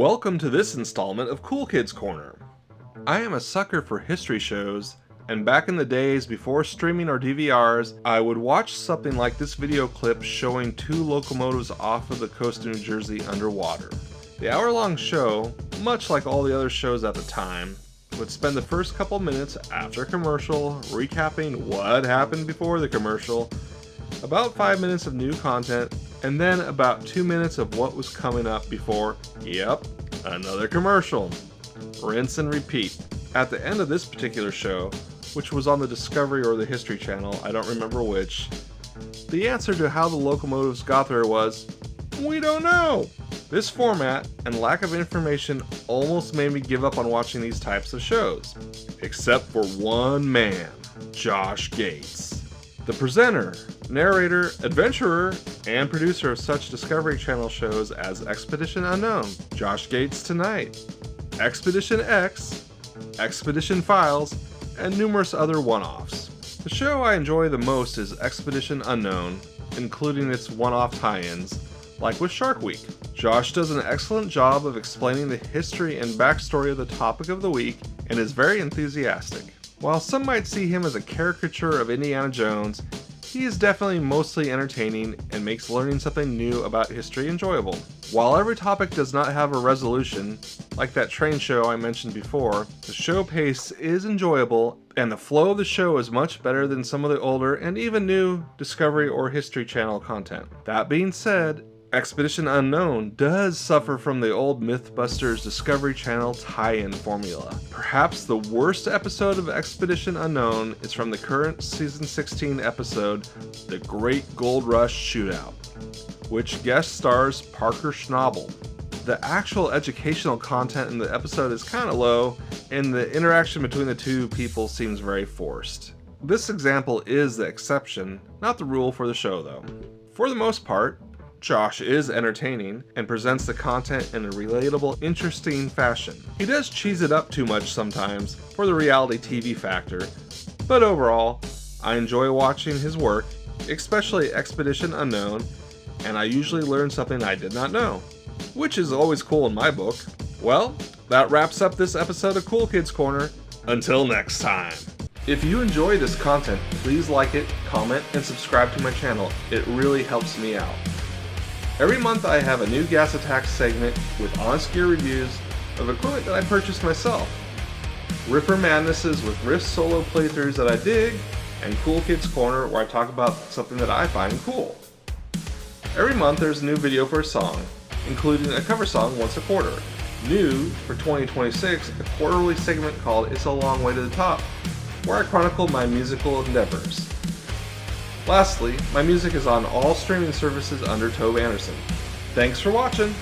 Welcome to this installment of Cool Kids Corner. I am a sucker for history shows, and back in the days before streaming or DVRs, I would watch something like this video clip showing two locomotives off of the coast of New Jersey underwater. The hour-long show, much like all the other shows at the time, would spend the first couple minutes after commercial recapping what happened before the commercial, about 5 minutes of new content, and then about 2 minutes of what was coming up before, another commercial. Rinse and repeat. At the end of this particular show, which was on the Discovery or the History Channel, I don't remember which, the answer to how the locomotives got there was, we don't know! This format and lack of information almost made me give up on watching these types of shows. Except for one man, Josh Gates. The presenter, narrator, adventurer, and producer of such Discovery Channel shows as Expedition Unknown, Josh Gates Tonight, Expedition X, Expedition Files, and numerous other one-offs. The show I enjoy the most is Expedition Unknown, including its one-off tie-ins, like with Shark Week. Josh does an excellent job of explaining the history and backstory of the topic of the week and is very enthusiastic. While some might see him as a caricature of Indiana Jones, he is definitely mostly entertaining and makes learning something new about history enjoyable. While every topic does not have a resolution, like that train show I mentioned before, the show pace is enjoyable and the flow of the show is much better than some of the older and even new Discovery or History Channel content. That being said, Expedition Unknown does suffer from the old Mythbusters Discovery Channel tie-in formula. Perhaps the worst episode of Expedition Unknown is from the current Season 16 episode, The Great Gold Rush Shootout, which guest stars Parker Schnabel. The actual educational content in the episode is kind of low, and the interaction between the two people seems very forced. This example is the exception, not the rule for the show though. For the most part, Josh is entertaining and presents the content in a relatable, interesting fashion. He does cheese it up too much sometimes for the reality TV factor, but overall, I enjoy watching his work, especially Expedition Unknown, and I usually learn something I did not know, which is always cool in my book. Well, that wraps up this episode of Cool Kids Corner. Until next time. If you enjoy this content, please like it, comment, and subscribe to my channel. It really helps me out. Every month I have a new Gas Attack segment with honest gear reviews of equipment that I purchased myself, Ripper Madnesses with Rift solo playthroughs that I dig, and Cool Kids Corner where I talk about something that I find cool. Every month there's a new video for a song, including a cover song once a quarter. New for 2026, a quarterly segment called It's a Long Way to the Top, where I chronicle my musical endeavors. Lastly, my music is on all streaming services under Tove Anderson. Thanks for watching!